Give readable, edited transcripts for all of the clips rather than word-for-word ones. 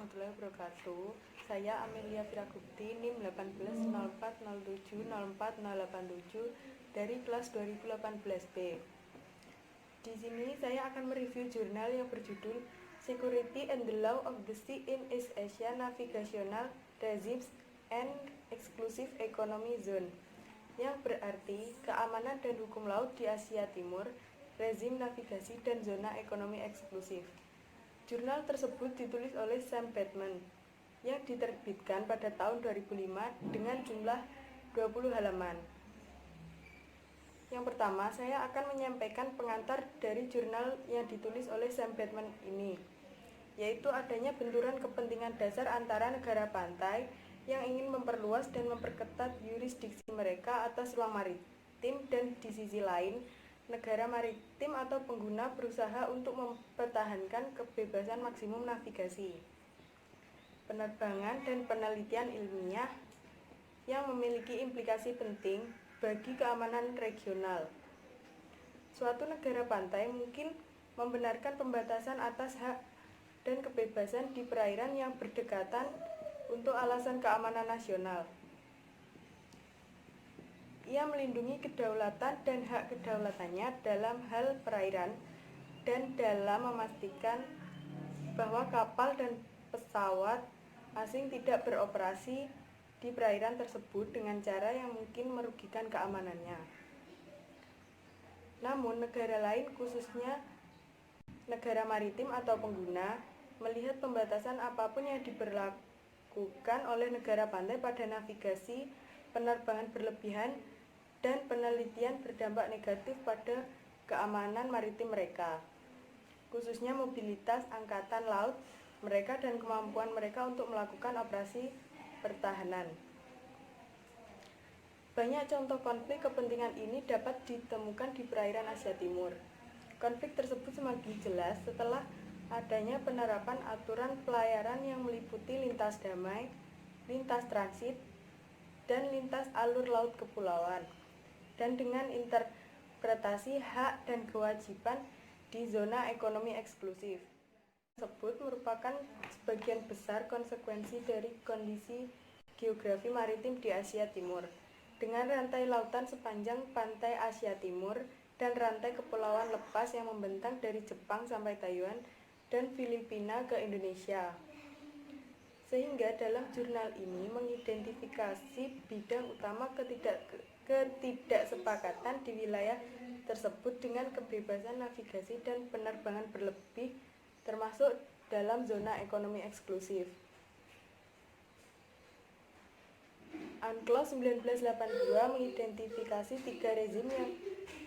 warahmatullahi wabarakatuh. Saya Amelia Viragupti, NIM 180407040487 dari kelas 2018B. Di sini saya akan mereview jurnal yang berjudul Security and the Law of the Sea in East Asia Navigational Regimes and Exclusive Economy Zone, yang berarti keamanan dan hukum laut di Asia Timur, rezim navigasi dan zona ekonomi eksklusif. Jurnal tersebut ditulis oleh Sam Bateman yang diterbitkan pada tahun 2005 dengan jumlah 20 halaman. Yang pertama, saya akan menyampaikan pengantar dari jurnal yang ditulis oleh Sam Bateman ini, yaitu adanya benturan kepentingan dasar antara negara pantai yang ingin memperluas dan memperketat yurisdiksi mereka atas ruang maritim, dan di sisi lain, negara maritim atau pengguna berusaha untuk mempertahankan kebebasan maksimum navigasi, penerbangan, dan penelitian ilmiah yang memiliki implikasi penting bagi keamanan regional. Suatu negara pantai mungkin membenarkan pembatasan atas hak dan kebebasan di perairan yang berdekatan untuk alasan keamanan nasional. Ia melindungi kedaulatan dan hak kedaulatannya dalam hal perairan dan dalam memastikan bahwa kapal dan pesawat asing tidak beroperasi di perairan tersebut dengan cara yang mungkin merugikan keamanannya. Namun, negara lain, khususnya negara maritim atau pengguna, melihat pembatasan apapun yang diberlakukan oleh negara pantai pada navigasi, penerbangan berlebihan, dan penelitian berdampak negatif pada keamanan maritim mereka, khususnya mobilitas angkatan laut mereka dan kemampuan mereka untuk melakukan operasi pertahanan. Banyak contoh konflik kepentingan ini dapat ditemukan di perairan Asia Timur. Konflik tersebut semakin jelas setelah adanya penerapan aturan pelayaran yang meliputi lintas damai, lintas transit, dan lintas alur laut kepulauan, dan dengan interpretasi hak dan kewajiban di zona ekonomi eksklusif. Tersebut merupakan sebagian besar konsekuensi dari kondisi geografi maritim di Asia Timur, dengan rantai lautan sepanjang pantai Asia Timur dan rantai kepulauan lepas yang membentang dari Jepang sampai Taiwan dan Filipina ke Indonesia. Sehingga dalam jurnal ini mengidentifikasi bidang utama ketidaksepakatan di wilayah tersebut dengan kebebasan navigasi dan penerbangan berlebih, termasuk dalam zona ekonomi eksklusif. UNCLOS 1982 mengidentifikasi 3 rezim yang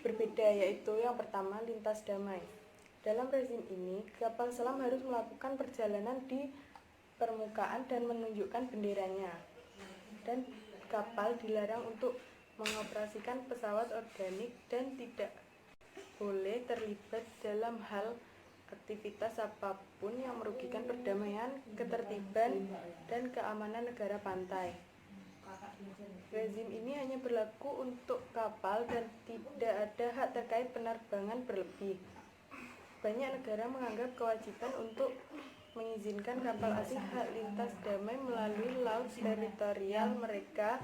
berbeda, yaitu yang pertama, lintas damai. Dalam rezim ini, kapal selam harus melakukan perjalanan di permukaan dan menunjukkan benderanya, dan kapal dilarang untuk mengoperasikan pesawat organik dan tidak boleh terlibat dalam hal aktivitas apapun yang merugikan perdamaian, ketertiban, dan keamanan negara pantai. Rezim ini hanya berlaku untuk kapal dan tidak ada hak terkait penerbangan berlebih. Banyak negara menganggap kewajiban untuk mengizinkan kapal asing hak lintas damai melalui laut teritorial mereka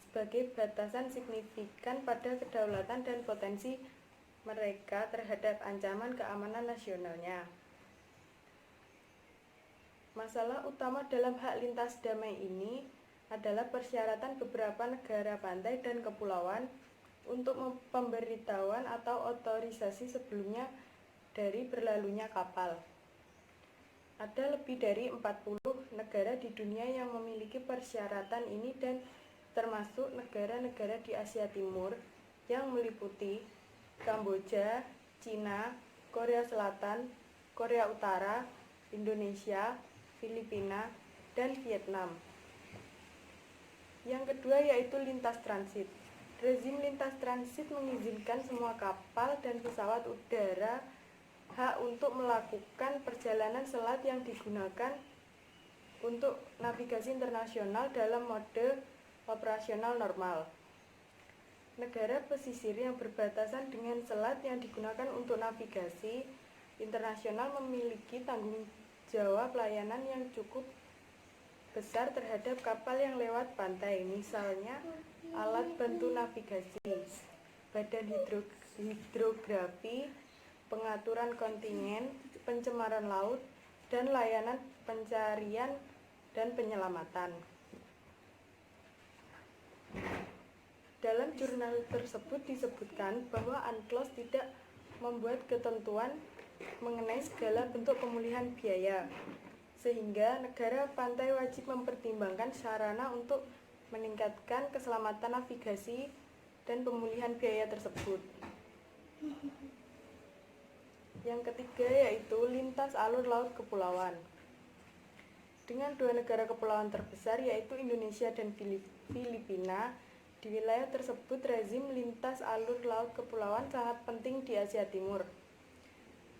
sebagai batasan signifikan pada kedaulatan dan potensi mereka terhadap ancaman keamanan nasionalnya. Masalah utama dalam hak lintas damai ini adalah persyaratan beberapa negara pantai dan kepulauan untuk pemberitahuan atau otorisasi sebelumnya dari berlalunya kapal. Ada lebih dari 40 negara di dunia yang memiliki persyaratan ini, dan termasuk negara-negara di Asia Timur yang meliputi Kamboja, Cina, Korea Selatan, Korea Utara, Indonesia, Filipina, dan Vietnam. Yang kedua yaitu lintas transit. Rezim lintas transit mengizinkan semua kapal dan pesawat udara hak untuk melakukan perjalanan selat yang digunakan untuk navigasi internasional dalam mode operasional normal. Negara pesisir yang berbatasan dengan selat yang digunakan untuk navigasi internasional memiliki tanggung jawab pelayanan yang cukup besar terhadap kapal yang lewat pantai, misalnya alat bantu navigasi, badan hidrografi, pengaturan kontingen, pencemaran laut, dan layanan pencarian dan penyelamatan. Dalam jurnal tersebut disebutkan bahwa UNCLOS tidak membuat ketentuan mengenai segala bentuk pemulihan biaya, sehingga negara pantai wajib mempertimbangkan sarana untuk meningkatkan keselamatan navigasi dan pemulihan biaya tersebut. Yang ketiga yaitu lintas alur laut kepulauan. Dengan dua negara kepulauan terbesar yaitu Indonesia dan Filipina, di wilayah tersebut rezim lintas alur laut kepulauan sangat penting di Asia Timur.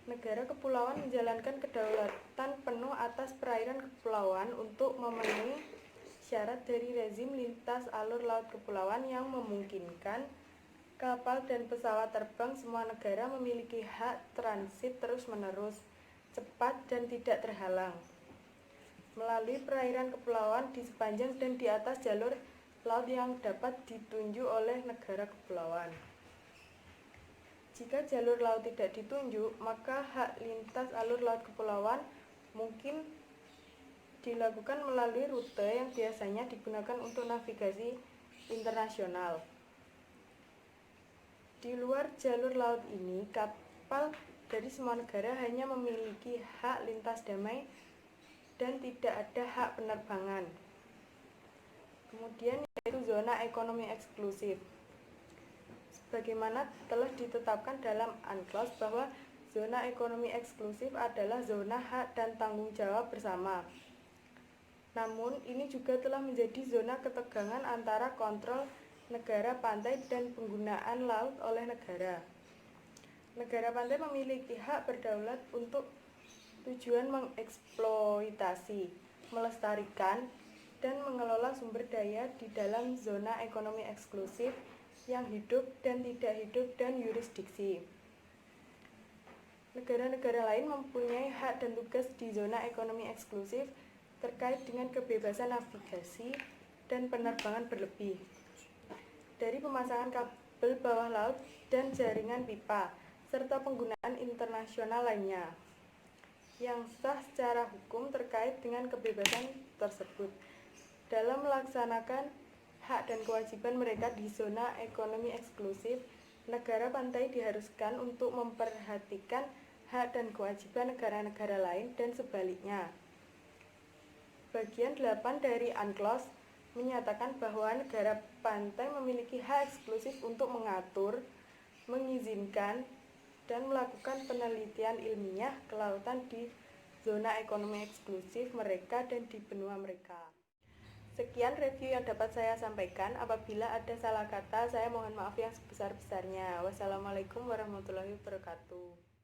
Negara kepulauan menjalankan kedaulatan penuh atas perairan kepulauan untuk memenuhi syarat dari rezim lintas alur laut kepulauan yang memungkinkan kapal dan pesawat terbang semua negara memiliki hak transit terus-menerus, cepat dan tidak terhalang melalui perairan kepulauan di sepanjang dan di atas jalur laut yang dapat ditunjuk oleh negara kepulauan. Jika jalur laut tidak ditunjuk, maka hak lintas alur laut kepulauan mungkin dilakukan melalui rute yang biasanya digunakan untuk navigasi internasional. Di luar jalur laut ini, kapal dari semua negara hanya memiliki hak lintas damai dan tidak ada hak penerbangan. Kemudian yaitu zona ekonomi eksklusif. Sebagaimana telah ditetapkan dalam UNCLOS bahwa zona ekonomi eksklusif adalah zona hak dan tanggung jawab bersama. Namun, ini juga telah menjadi zona ketegangan antara kontrol negara pantai dan penggunaan laut oleh negara. Negara pantai memiliki hak berdaulat untuk tujuan mengeksploitasi, melestarikan, dan mengelola sumber daya di dalam zona ekonomi eksklusif yang hidup dan tidak hidup dan yurisdiksi. Negara-negara lain mempunyai hak dan tugas di zona ekonomi eksklusif terkait dengan kebebasan navigasi dan penerbangan berlebih, dari pemasangan kabel bawah laut dan jaringan pipa, serta penggunaan internasional lainnya yang sah secara hukum terkait dengan kebebasan tersebut dalam melaksanakan hak dan kewajiban mereka di zona ekonomi eksklusif. Negara pantai diharuskan untuk memperhatikan hak dan kewajiban negara-negara lain dan sebaliknya. Bagian 8 dari UNCLOS menyatakan bahwa negara pantai memiliki hak eksklusif untuk mengatur, mengizinkan, dan melakukan penelitian ilmiah kelautan di zona ekonomi eksklusif mereka dan di benua mereka. Sekian review yang dapat saya sampaikan. Apabila ada salah kata, saya mohon maaf yang sebesar-besarnya. Wassalamualaikum warahmatullahi wabarakatuh.